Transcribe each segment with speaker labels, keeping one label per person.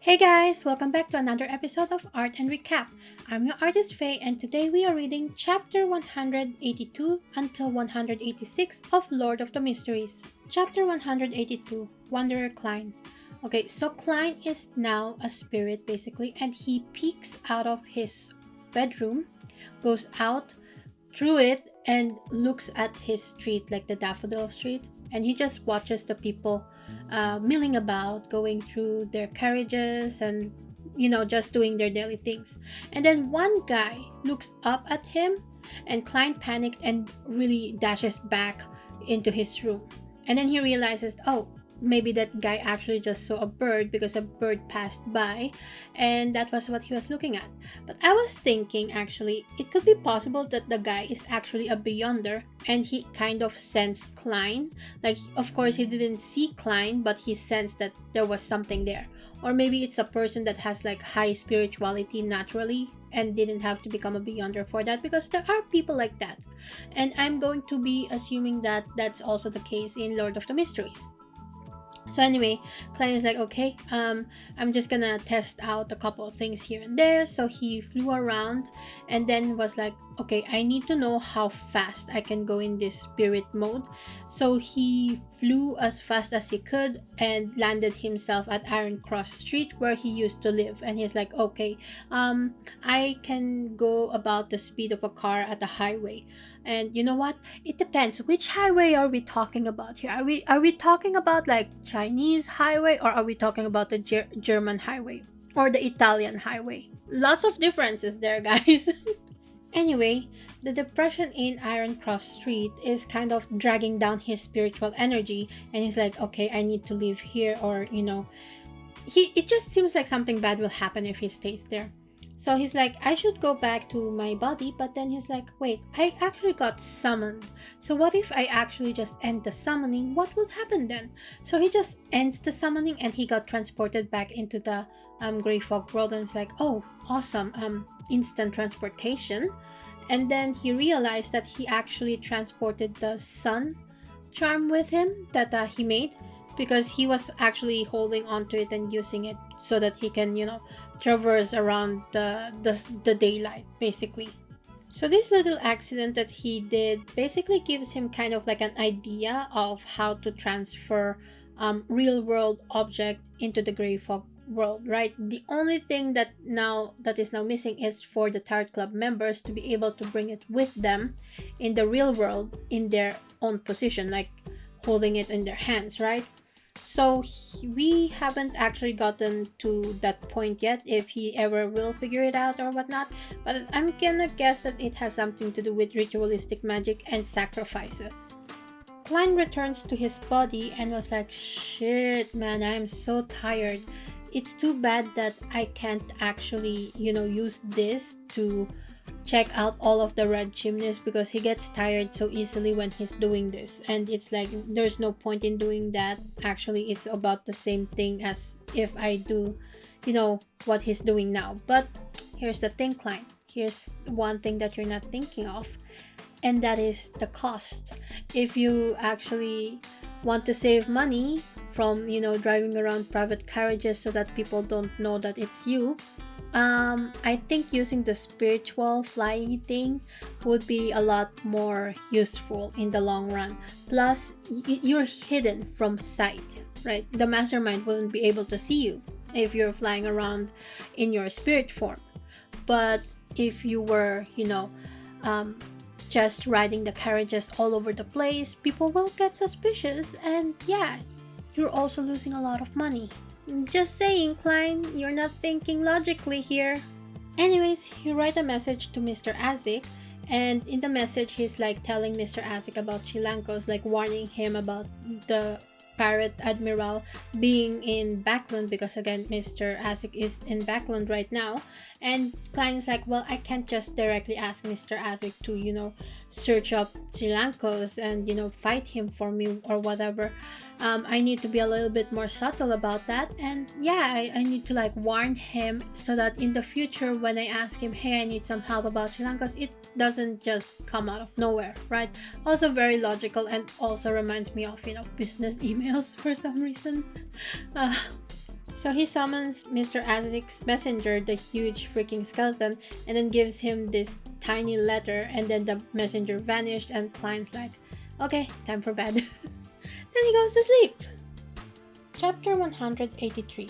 Speaker 1: Hey guys, welcome back to another episode of Art and Recap. I'm your artist Faye, and today we are reading chapter 182 until 186 of Lord of the Mysteries. Chapter 182, Wanderer Klein. Okay, so Klein is now a spirit basically, and he peeks out of his bedroom, goes out through it, and looks at his street, like the Daffodil Street, and he just watches the people milling about, going through their carriages and just doing their daily things. And then one guy looks up at him, and Klein panicked and really dashes back into his room. And then he realizes, oh, maybe that guy actually just saw a bird because a bird passed by, and that was what he was looking at. But I was thinking, actually, it could be possible that the guy is actually a beyonder and he kind of sensed Klein. Like, of course, he didn't see Klein, but he sensed that there was something there. Or maybe it's a person that has like high spirituality naturally and didn't have to become a beyonder for that, because there are people like that. And I'm going to be assuming that that's also the case in Lord of the Mysteries. So anyway, Klein is like, okay, I'm just gonna test out a couple of things here and there. So he flew around and then was like, okay, I need to know how fast I can go in this spirit mode. So he flew as fast as he could and landed himself at Iron Cross Street where he used to live. And he's like, okay, I can go about the speed of a car at a highway. And you know what? It depends. Which highway are we talking about here? Are we talking about like Chinese highway, or are we talking about the German highway or the Italian highway? Lots of differences there, guys. Anyway, the depression in Iron Cross Street is kind of dragging down his spiritual energy, and he's like, okay, I need to leave here, or it just seems like something bad will happen if he stays there. So he's like, I should go back to my body, but then he's like, wait, I actually got summoned. So what if I actually just end the summoning? What will happen then? So he just ends the summoning and he got transported back into the gray fog world, and it's like, oh, awesome, instant transportation. And then he realized that he actually transported the sun charm with him that he made, because he was actually holding onto it and using it so that he can, traverse around the daylight, basically. So this little accident that he did basically gives him kind of like an idea of how to transfer real world object into the gray fog world, right? The only thing that is now missing is for the Tarot Club members to be able to bring it with them in the real world in their own position, like holding it in their hands, right? So we haven't actually gotten to that point yet, if he ever will figure it out or whatnot, but I'm gonna guess that it has something to do with ritualistic magic and sacrifices. Klein returns to his body and was like, shit man, I'm so tired. It's too bad that I can't actually, use this to check out all of the red chimneys, because he gets tired so easily when he's doing this, and it's like there's no point in doing that. Actually, it's about the same thing as if I do what he's doing now. But here's the thing, Klein, here's one thing that you're not thinking of, and that is the cost. If you actually want to save money from driving around private carriages so that people don't know that it's you, I think using the spiritual flying thing would be a lot more useful in the long run. Plus, you're hidden from sight, right? The mastermind wouldn't be able to see you if you're flying around in your spirit form. But if you were, just riding the carriages all over the place, people will get suspicious, and yeah, you're also losing a lot of money. Just saying, Klein, you're not thinking logically here. Anyways, he write a message to Mr. Azik, and in the message he's like telling Mr. Azik about Chilankos, like warning him about the pirate admiral being in Backlund, because again Mr. Azik is in Backlund right now. And Klein is like, well, I can't just directly ask Mr. Azik to search up Chilankos and fight him for me or whatever. I need to be a little bit more subtle about that, and yeah, I need to like warn him so that in the future when I ask him, hey, I need some help about Sri Lanka, it doesn't just come out of nowhere, right? Also very logical, and also reminds me of business emails for some reason. So he summons Mr. Isaac's messenger, the huge freaking skeleton, and then gives him this tiny letter, and then the messenger vanished and Klein's like, okay, time for bed. Then he goes to sleep. Chapter 183,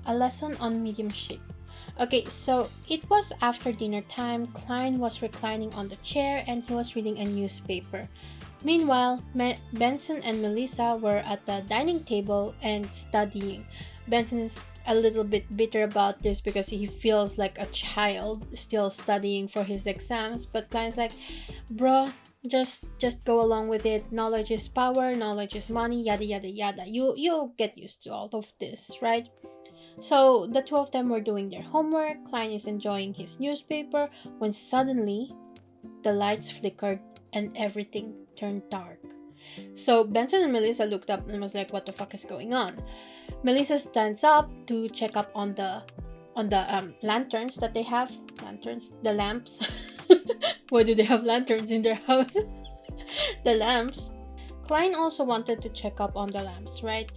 Speaker 1: A Lesson on Mediumship. Okay, so it was after dinner time. Klein was reclining on the chair and he was reading a newspaper. Meanwhile, Benson and Melissa were at the dining table and studying. Benson is a little bit bitter about this because he feels like a child still studying for his exams, but Klein's like, bro, just go along with it. Knowledge is power, knowledge is money, yada yada yada. You'll get used to all of this, right? So the two of them were doing their homework. Klein is enjoying his newspaper when suddenly the lights flickered and everything turned dark. So Benson and Melissa looked up and was like, what the fuck is going on? Melissa stands up to check up on the lanterns that they have. The lamps. Why do they have lanterns in their house? The lamps. Klein also wanted to check up on the lamps, right?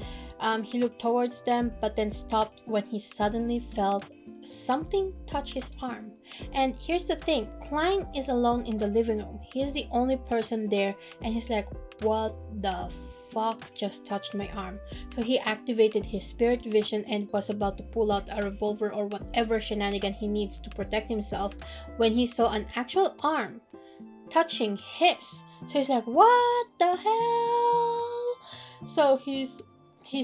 Speaker 1: He looked towards them but then stopped when he suddenly felt something touch his arm. And here's the thing, Klein is alone in the living room. He's the only person there and he's like, what the fuck just touched my arm? So he activated his spirit vision and was about to pull out a revolver or whatever shenanigan he needs to protect himself when he saw an actual arm touching his. So he's like, what the hell? So he's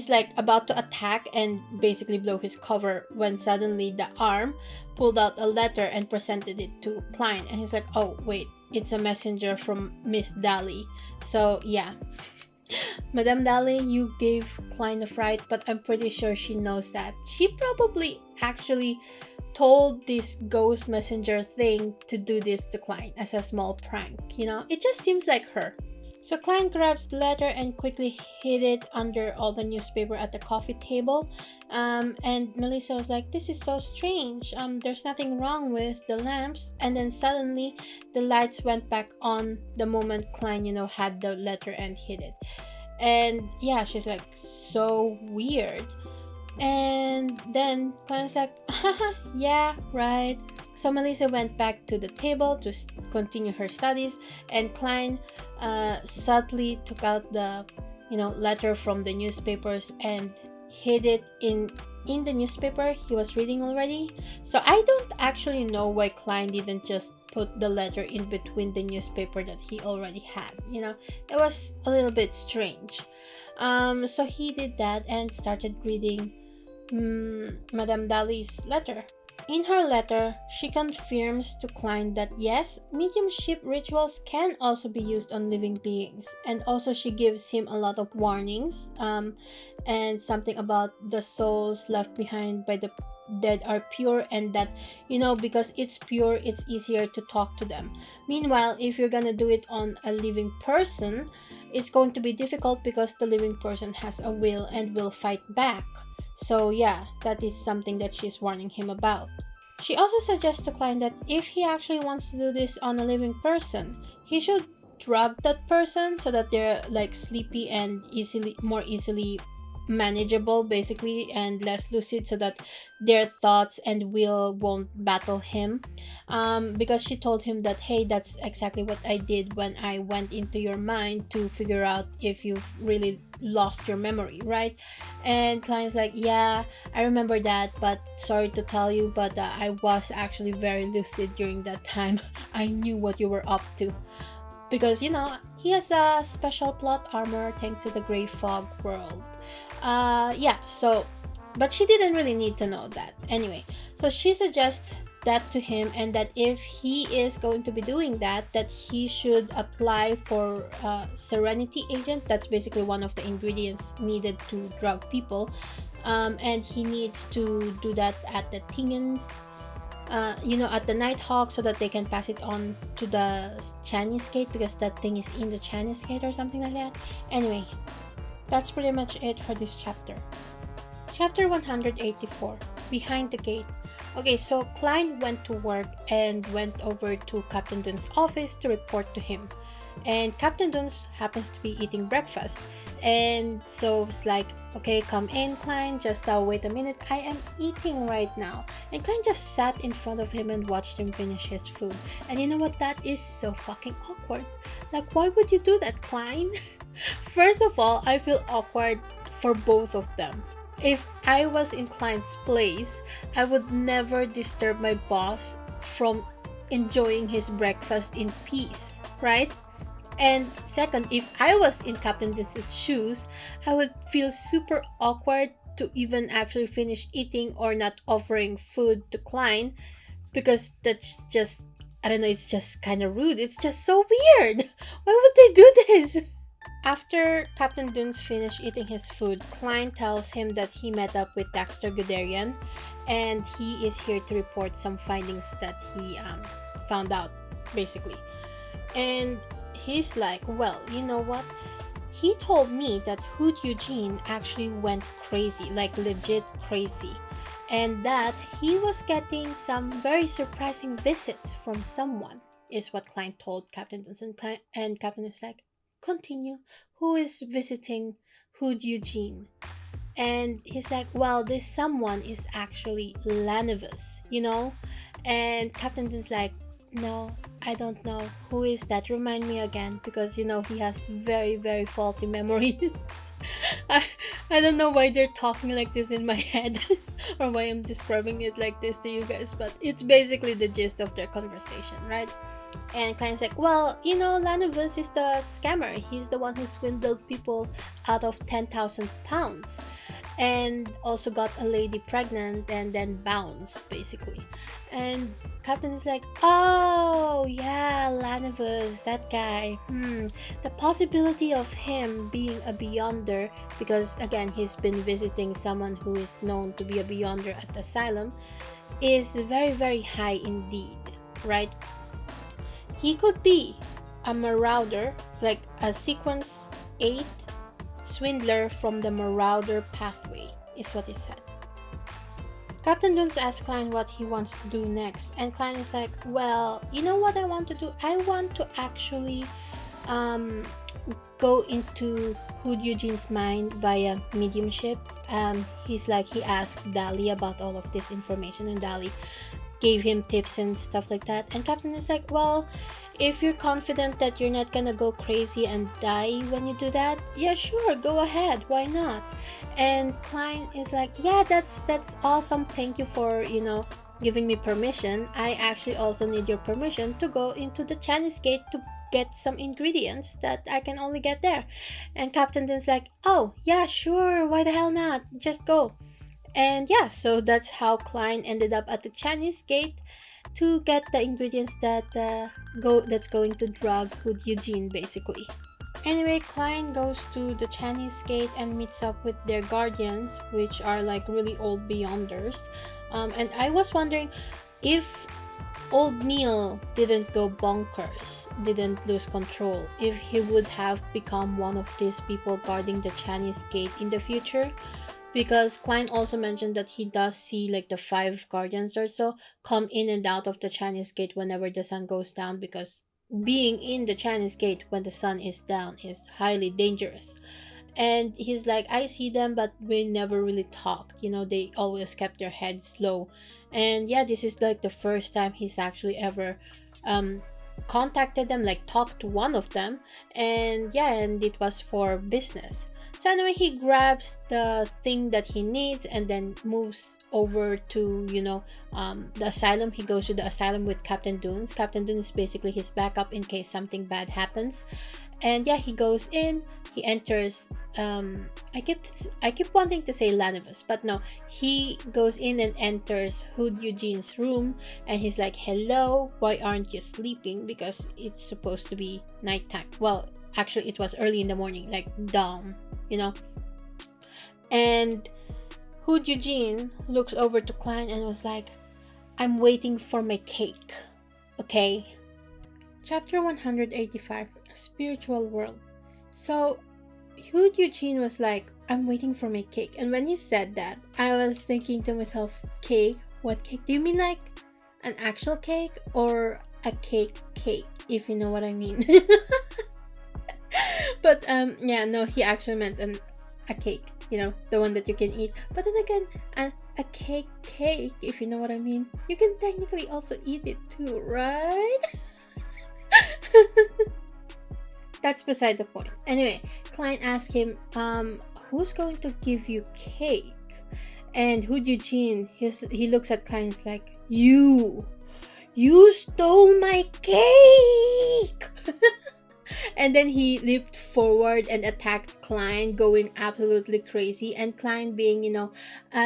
Speaker 1: like about to attack and basically blow his cover when suddenly the arm pulled out a letter and presented it to Klein. And he's like, oh wait, it's a messenger from Miss Daly. So yeah, Madame Daly, you gave Klein a fright, but I'm pretty sure she knows that. She probably actually told this ghost messenger thing to do this to Klein as a small prank, you know? It just seems like her. So Klein grabs the letter and quickly hid it under all the newspaper at the coffee table. And Melissa was like, this is so strange. There's nothing wrong with the lamps. And then suddenly the lights went back on the moment Klein, had the letter and hid it. And yeah, she's like, so weird. And then Klein's like, yeah, right. So Melissa went back to the table to continue her studies, and Klein subtly took out the letter from the newspapers and hid it in the newspaper he was reading already. So I don't actually know why Klein didn't just put the letter in between the newspaper that he already had. It was a little bit strange. So he did that and started reading Madame Daly's letter. In her letter, she confirms to Klein that yes, mediumship rituals can also be used on living beings, and also she gives him a lot of warnings and something about the souls left behind by the dead are pure, and that because it's pure, it's easier to talk to them. Meanwhile, if you're gonna do it on a living person, it's going to be difficult because the living person has a will and will fight back. So yeah, that is something that she's warning him about. She also suggests to Klein that if he actually wants to do this on a living person, he should drug that person so that they're like sleepy and more easily manageable basically, and less lucid, so that their thoughts and will won't battle him, because she told him that, hey, that's exactly what I did when I went into your mind to figure out if you've really lost your memory, right? And Klein's like, yeah, I remember that, but sorry to tell you, but I was actually very lucid during that time. I knew what you were up to, because he has a special plot armor thanks to the gray fog world. But she didn't really need to know that anyway. So she suggests that to him, and that if he is going to be doing that he should apply for serenity agent. That's basically one of the ingredients needed to drug people, and he needs to do that at the Tingens, at the Nighthawk, so that they can pass it on to the Chinese gate, because that thing is in the Chinese gate or something like that. Anyway, that's pretty much it for this chapter. Chapter 184, Behind the Gate. Okay, so Klein went to work and went over to Captain Dun's office to report to him. And Captain Dunes happens to be eating breakfast. And so it's like, okay, come in, Klein, just wait a minute, I am eating right now. And Klein just sat in front of him and watched him finish his food. And you know what? That is so fucking awkward. Like, why would you do that, Klein? First of all, I feel awkward for both of them. If I was in Klein's place, I would never disturb my boss from enjoying his breakfast in peace, right? And second, if I was in Captain Dunes' shoes, I would feel super awkward to even actually finish eating or not offering food to Klein, because that's just, I don't know, it's just kind of rude. It's just so weird. Why would they do this? After Captain Dunes finished eating his food, Klein tells him that he met up with Dexter Guderian and he is here to report some findings that he found out, basically. And he's like, well, you know what? He told me that Hood Eugene actually went crazy, like legit crazy. And that he was getting some very surprising visits from someone, is what Klein told Captain Dunes. And Captain is like, continue. Who is visiting Hood Eugene? And he's like, well, this someone is actually Lanivus, you know? And Captain Dunes like, no, I don't know. Who is that? Remind me again, because you know he has very, very faulty memory. I, I don't know why they're talking like this in my head or why I'm describing it like this to you guys, but it's basically the gist of their conversation, right? And Klein's like, well, you know, Lanivus is the scammer. He's the one who swindled people out of 10,000 pounds and also got a lady pregnant and then bounced, basically. And Captain is like, oh, yeah, Lanivus, that guy. The possibility of him being a Beyonder, because again, he's been visiting someone who is known to be a Beyonder at the asylum, is very, very high indeed, right? He could be a marauder, like a sequence 8 swindler from the marauder pathway, is what he said. Captain Dunes asks Klein what he wants to do next, and Klein is like, well, you know what I want to do? I want to actually go into Hood Eugene's mind via mediumship. He's like, he asked Dali about all of this information, and Dali gave him tips and stuff like that. And Captain is like, well, if you're confident that you're not gonna go crazy and die when you do that, yeah, sure, go ahead, why not? And Klein is like, yeah, that's awesome, thank you for, you know, giving me permission. I actually also need your permission to go into the Chinese gate to get some ingredients that I can only get there. And Captain Din's like, oh yeah, sure, why the hell not, just go. And yeah, so that's how Klein ended up at the Chinese gate to get the ingredients that's going to drug Hood Eugene, basically. Anyway, Klein goes to the Chinese gate and meets up with their guardians, which are like really old Beyonders. And I was wondering if old Neil didn't go bonkers, didn't lose control, if he would have become one of these people guarding the Chinese gate in the future. Because Klein also mentioned that he does see like the 5 guardians or so come in and out of the Chinese gate whenever the sun goes down, because being in the Chinese gate when the sun is down is highly dangerous. And he's like, I see them, but we never really talked, you know, they always kept their heads low. And yeah, this is like the first time he's actually ever contacted them, like talked to one of them. And yeah, and it was for business. So anyway, he grabs the thing that he needs and then moves over to, you know, the asylum. He goes to the asylum with Captain Dunes. Captain Dunes is basically his backup in case something bad happens. And yeah, he goes in, he enters, I keep wanting to say Lanivus, but no, he goes in and enters Hood Eugene's room, and he's like, hello, why aren't you sleeping? Because it's supposed to be nighttime. Well, actually it was early in the morning, like dawn, you know. And Hood Eugene looks over to Klein and was like, I'm waiting for my cake, okay? Chapter 185, Spiritual World. So Hood Eugene was like, I'm waiting for my cake. And when he said that, I was thinking to myself, cake? What cake? Do you mean like an actual cake or a cake, if you know what I mean? But yeah, no, he actually meant a cake, the one that you can eat. But then again, a cake, if you know what I mean, you can technically also eat it too, right? That's beside the point. Anyway, Klein asked him, who's going to give you cake? And Hood Eugene, he looks at Klein's like, you stole my cake! And then he leaped forward and attacked Klein, going absolutely crazy. And Klein being,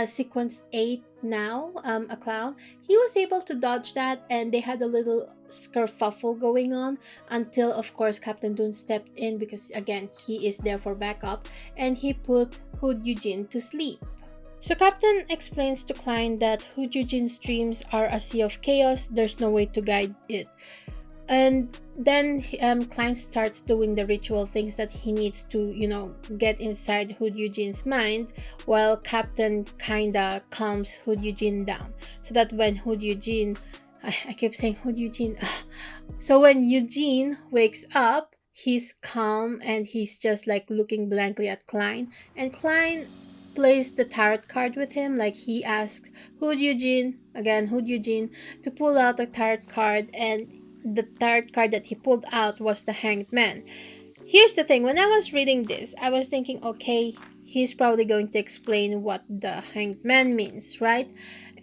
Speaker 1: sequence 8 now, a clown, he was able to dodge that, and they had a little skerfuffle going on until, of course, Captain Dune stepped in because, again, he is there for backup, and he put Hood Eugene to sleep. So Captain explains to Klein that Hood Eugene's dreams are a sea of chaos, there's no way to guide it. And then Klein starts doing the ritual things that he needs to, get inside Hood Eugene's mind, while Captain kinda calms Hood Eugene down. So that when Hood Eugene, I keep saying Hood Eugene, so when Eugene wakes up, he's calm and he's just like looking blankly at Klein. And Klein plays the tarot card with him, like he asked Hood Eugene, to pull out the tarot card, and the tarot card that he pulled out was the Hanged Man. Here's the thing, when I was reading this, I was thinking, okay, he's probably going to explain what the Hanged Man means, right?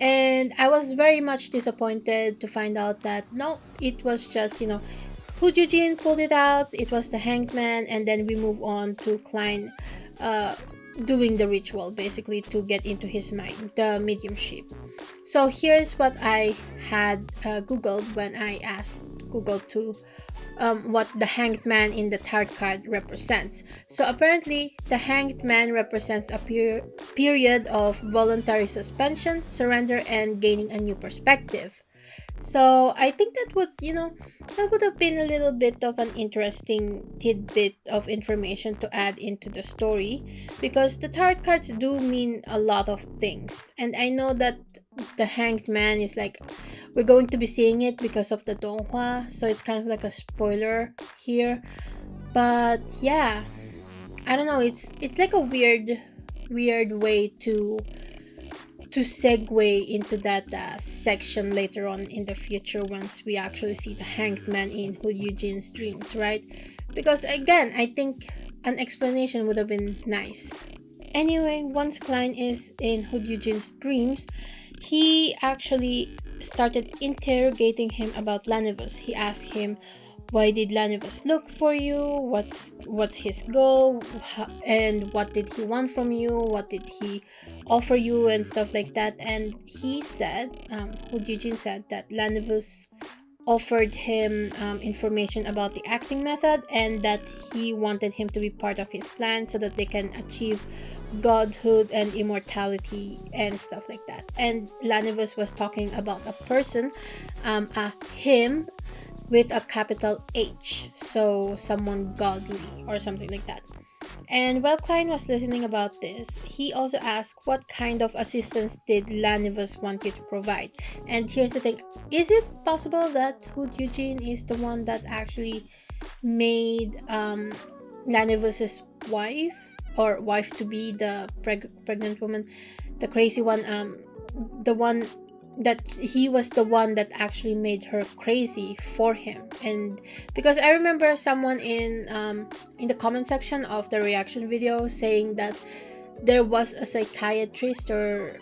Speaker 1: And I was very much disappointed to find out that no, it was just, Hood Eugene pulled it out, it was the Hanged Man, and then we move on to Klein doing the ritual, basically, to get into his mind, the mediumship. So here's what I had googled when I asked Google to what the Hanged Man in the tarot card represents. So apparently, the Hanged Man represents a period of voluntary suspension, surrender, and gaining a new perspective. So I think that would have been a little bit of an interesting tidbit of information to add into the story, because the tarot cards do mean a lot of things. And I know that the Hanged Man is like, we're going to be seeing it because of the donghua, so it's kind of like a spoiler here. But yeah, I don't know, it's like a weird way to segue into that section later on in the future, once we actually see the Hanged Man in Hood Eugene's dreams, right? Because again, I think an explanation would have been nice. Anyway, once Klein is in Hood Eugene's dreams, he actually started interrogating him about Lanivus. He asked him, why did Lanivus look for you? What's his goal? And what did he want from you? What did he offer you? And stuff like that. And he said, Hood Eugene said that Lanivus offered him information about the acting method, and that he wanted him to be part of his plan so that they can achieve godhood and immortality and stuff like that. And Lanivus was talking about a person, a him with a capital H, so someone godly or something like that. And while Klein was listening about this, he also asked, what kind of assistance did Lanivus want you to provide? And here's the thing, is it possible that Hood Eugene is the one that actually made Lanivus's wife, or wife to be, the pregnant woman, the crazy one, the one that he was the one that actually made her crazy for him? And because I remember someone in the comment section of the reaction video saying that there was a psychiatrist or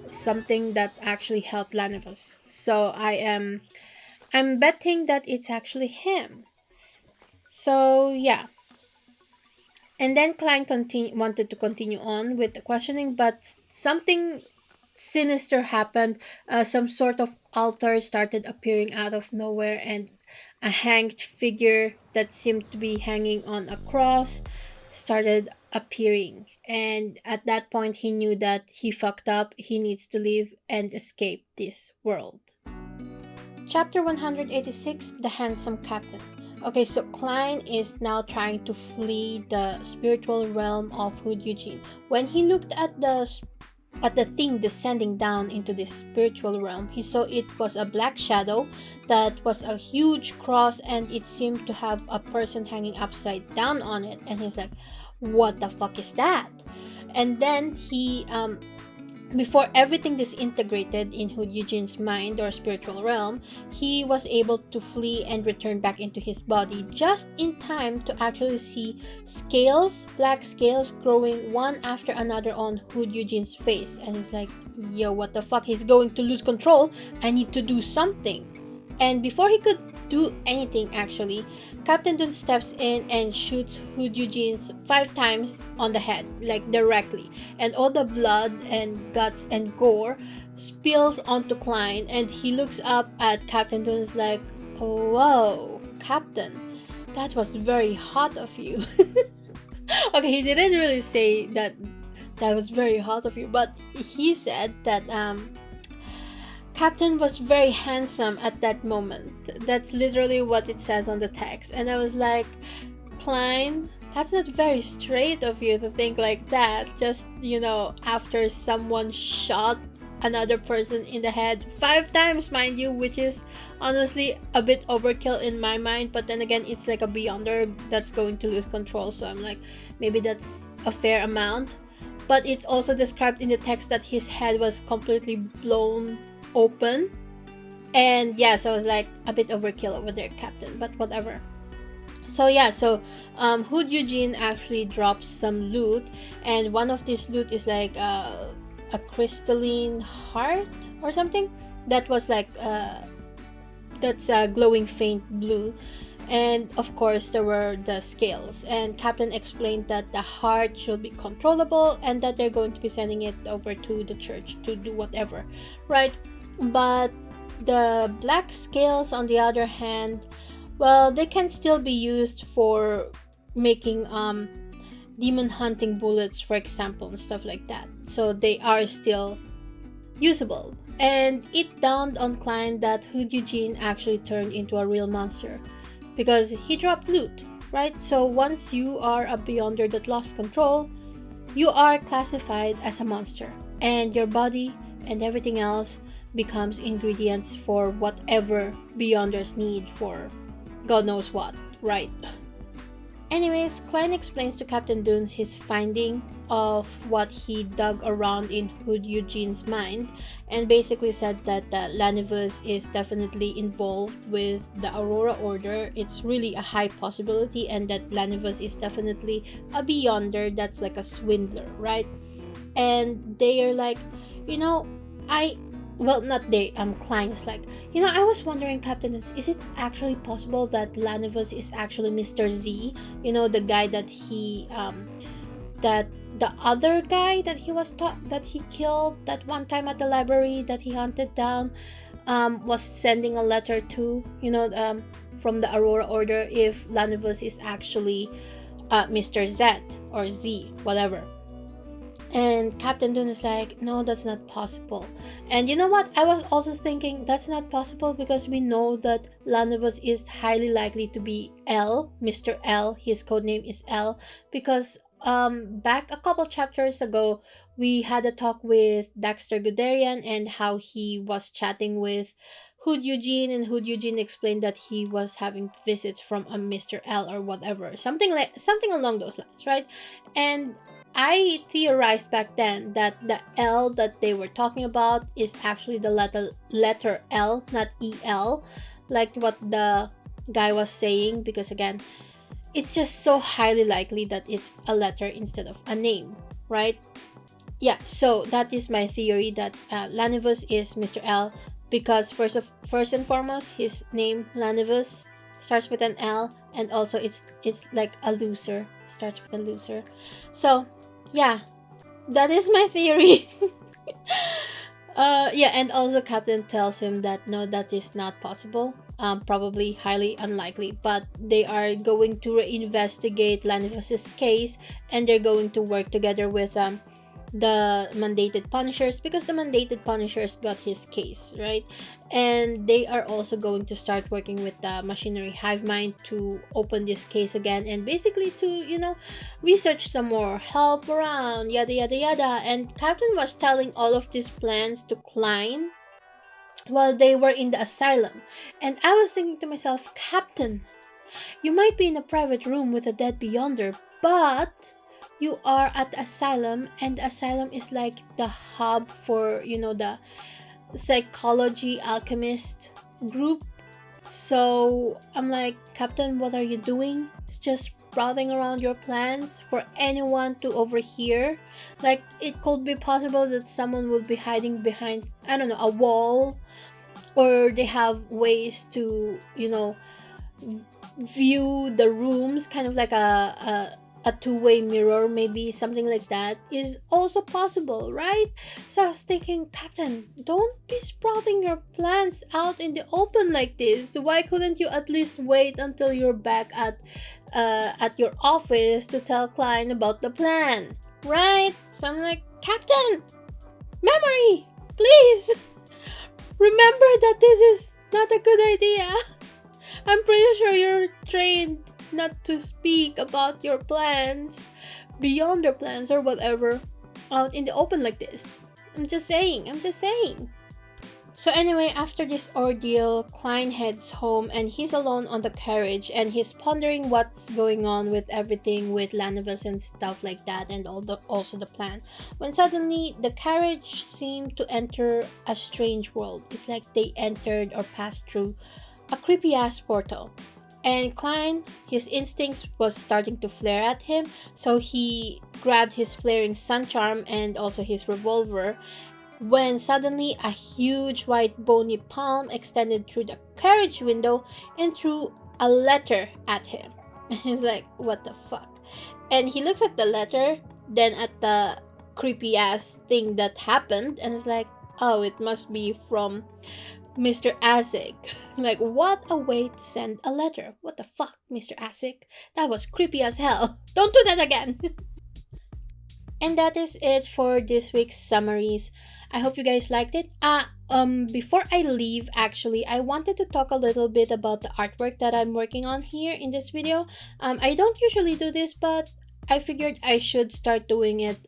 Speaker 1: something that actually helped Lanivus. So I'm betting that it's actually him. So yeah. And then Klein wanted to continue on with the questioning, but something sinister happened. Some sort of altar started appearing out of nowhere, and a hanged figure that seemed to be hanging on a cross started appearing. And at that point, he knew that he fucked up. He needs to leave and escape this world. Chapter 186, The Handsome Captain. Okay, so Klein is now trying to flee the spiritual realm of Hood Eugene. When he looked at the at the thing descending down into this spiritual realm. He saw it was a black shadow that was a huge cross, and it seemed to have a person hanging upside down on it. And he's like, what the fuck is that? And then he before everything disintegrated in Hood Eugene's mind or spiritual realm, he was able to flee and return back into his body just in time to actually see scales, black scales, growing one after another on Hood Eugene's face. And he's like, yo, what the fuck? He's going to lose control. I need to do something. And before he could do anything, actually, Captain Dune steps in and shoots Hood Eugene's 5 times on the head, like directly. And all the blood and guts and gore spills onto Klein, and he looks up at Captain Dune's like, oh, whoa, Captain, that was very hot of you. Okay, he didn't really say that was very hot of you, but he said that Captain was very handsome at that moment. That's literally what it says on the text. And I was like, Klein, that's not very straight of you to think like that. Just, after someone shot another person in the head 5 times, mind you, which is honestly a bit overkill in my mind. But then again, it's like a Beyonder that's going to lose control. So I'm like, maybe that's a fair amount. But it's also described in the text that his head was completely blown open, and so I was like, a bit overkill over there, Captain, but whatever. So Hood Eugene actually drops some loot, and one of this loot is like a crystalline heart or something that was like that's a glowing faint blue. And of course there were the scales, and Captain explained that the heart should be controllable and that they're going to be sending it over to the church to do whatever, right? But the black scales, on the other hand, well, they can still be used for making demon hunting bullets, for example, and stuff like that. So they are still usable. And it dawned on Klein that Hood Eugene actually turned into a real monster because he dropped loot, right? So once you are a Beyonder that lost control, you are classified as a monster, and your body and everything else becomes ingredients for whatever Beyonders need for God knows what, right? Anyways, Klein explains to Captain Dunes his finding of what he dug around in Hood Eugene's mind, and basically said that Lanivus is definitely involved with the Aurora Order. It's really a high possibility, and that Lanivus is definitely a Beyonder that's like a swindler, right? And they are like, Klein's like, I was wondering, Captain, is it actually possible that Lanivus is actually Mr. Z? The guy that he, that the other guy that that he killed that one time at the library that he hunted down, was sending a letter to, from the Aurora Order, if Lanivus is actually Mr. Z or Z, whatever. And Captain Dune is like, no, that's not possible. And you know what? I was also thinking that's not possible because we know that Lanivus is highly likely to be L, Mr. L. His codename is L. Because back a couple chapters ago, we had a talk with Dexter Guderian and how he was chatting with Hood Eugene, and Hood Eugene explained that he was having visits from a Mr. L or whatever. Something along those lines, right? And I theorized back then that the L that they were talking about is actually the letter L, not EL, like what the guy was saying, because again, it's just so highly likely that it's a letter instead of a name, right? Yeah, so that is my theory that Lanivus is Mr. L, because first and foremost, his name Lanivus starts with an L, and also it's like a loser, starts with a loser. So yeah, that is my theory. And also Captain tells him that no, that is not possible. Probably highly unlikely, but they are going to reinvestigate Lanivus's case, and they're going to work together with the mandated punishers, because the mandated punishers got his case, right? And they are also going to start working with the machinery hive mind to open this case again, and basically to, research some more, help around, yada yada yada. And Captain was telling all of these plans to Klein while they were in the asylum. And I was thinking to myself, Captain, you might be in a private room with a dead beyonder, but you are at the asylum, and the asylum is like the hub for, the psychology alchemist group. So I'm like, Captain, what are you doing? It's just sprouting around your plans for anyone to overhear. Like, it could be possible that someone will be hiding behind, I don't know, a wall, or they have ways to, view the rooms, kind of like a two-way mirror, maybe something like that is also possible, right? So I was thinking, Captain, don't be sprouting your plans out in the open like this. Why couldn't you at least wait until you're back at your office to tell Klein about the plan, right? So I'm like, Captain, memory, please remember that this is not a good idea. I'm pretty sure you're trained not to speak about your plans, beyond your plans or whatever, out in the open like this. I'm just saying. So anyway, after this ordeal, Klein heads home and he's alone on the carriage, and he's pondering what's going on with everything with Lanavis and stuff like that, and also the plan. When suddenly the carriage seemed to enter a strange world. It's like they entered or passed through a creepy ass portal. And Klein, his instincts was starting to flare at him, so he grabbed his flaring sun charm and also his revolver, when suddenly a huge white bony palm extended through the carriage window and threw a letter at him. And he's like, what the fuck? And he looks at the letter, then at the creepy ass thing that happened, and is like, oh, it must be from Mr. Asic. Like, what a way to send a letter. What the fuck, Mr. Asic? That was creepy as hell. Don't do that again. And that is it for this week's summaries. I hope you guys liked it. Before I leave, actually, I wanted to talk a little bit about the artwork that I'm working on here in this video. I don't usually do this, but I figured I should start doing it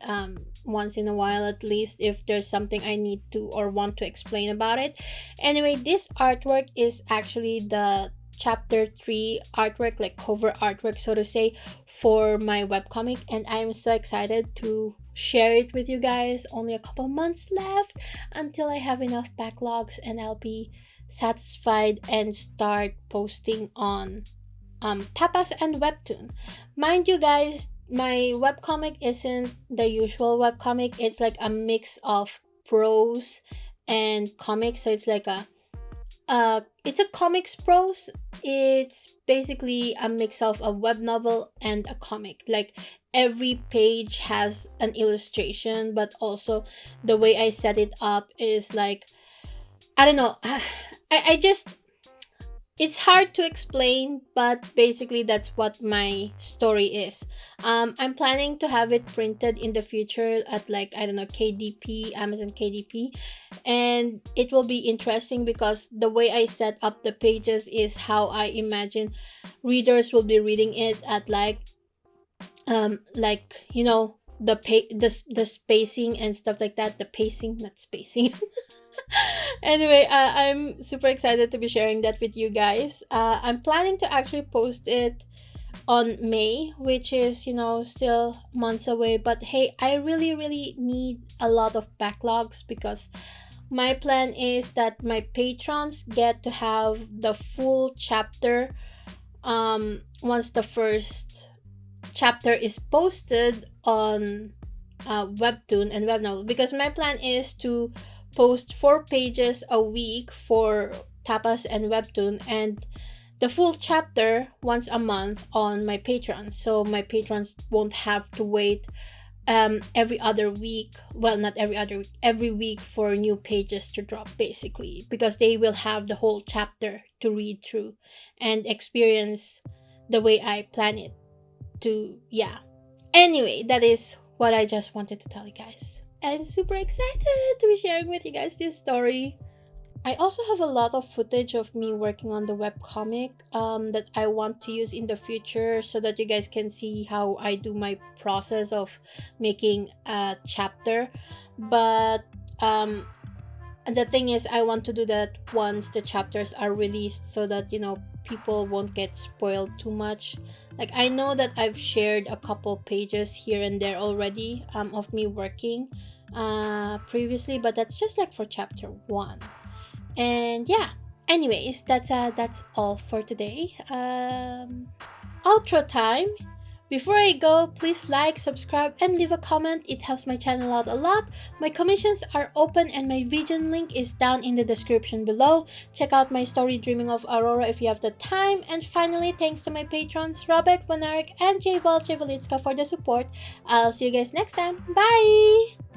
Speaker 1: once in a while, at least, if there's something I need to or want to explain about it. Anyway, this artwork is actually the chapter 3 artwork, like cover artwork, so to say, for my webcomic, and I'm so excited to share it with you guys. Only a couple months left until I have enough backlogs and I'll be satisfied and start posting on Tapas and Webtoon. Mind you guys, my webcomic isn't the usual webcomic. It's like a mix of prose and comics. So it's like it's a comics prose. It's basically a mix of a web novel and a comic. Like, every page has an illustration, but also the way I set it up is like, I don't know. I just, it's hard to explain, but basically that's what my story is. I'm planning to have it printed in the future at, like, I don't know, KDP, Amazon KDP, and it will be interesting because the way I set up the pages is how I imagine readers will be reading it at, like the spacing and stuff like that, the pacing, not spacing. Anyway, I'm super excited to be sharing that with you guys. I'm planning to actually post it on May, which is, still months away. But hey, I really, really need a lot of backlogs because my plan is that my patrons get to have the full chapter once the first chapter is posted on Webtoon and Webnovel, because my plan is to post 4 pages a week for Tapas and Webtoon, and the full chapter once a month on my patrons, so my patrons won't have to wait every other week, well, not every other week, every week for new pages to drop, basically, because they will have the whole chapter to read through and experience the way I plan it to. Yeah, anyway, that is what I just wanted to tell you guys. I'm super excited to be sharing with you guys this story. I also have a lot of footage of me working on the webcomic that I want to use in the future so that you guys can see how I do my process of making a chapter. But the thing is, I want to do that once the chapters are released so that, people won't get spoiled too much. Like, I know that I've shared a couple pages here and there already of me working previously, but that's just like for chapter 1. And yeah, anyways, that's all for today. Outro time. Before I go, please like, subscribe, and leave a comment. It helps my channel out a lot. My commissions are open and my Vision link is down in the description below. Check out my story Dreaming of Aurora if you have the time. And finally, thanks to my patrons Robert, Vonarek, and J. Volchevalitska for the support. I'll see you guys next time. Bye!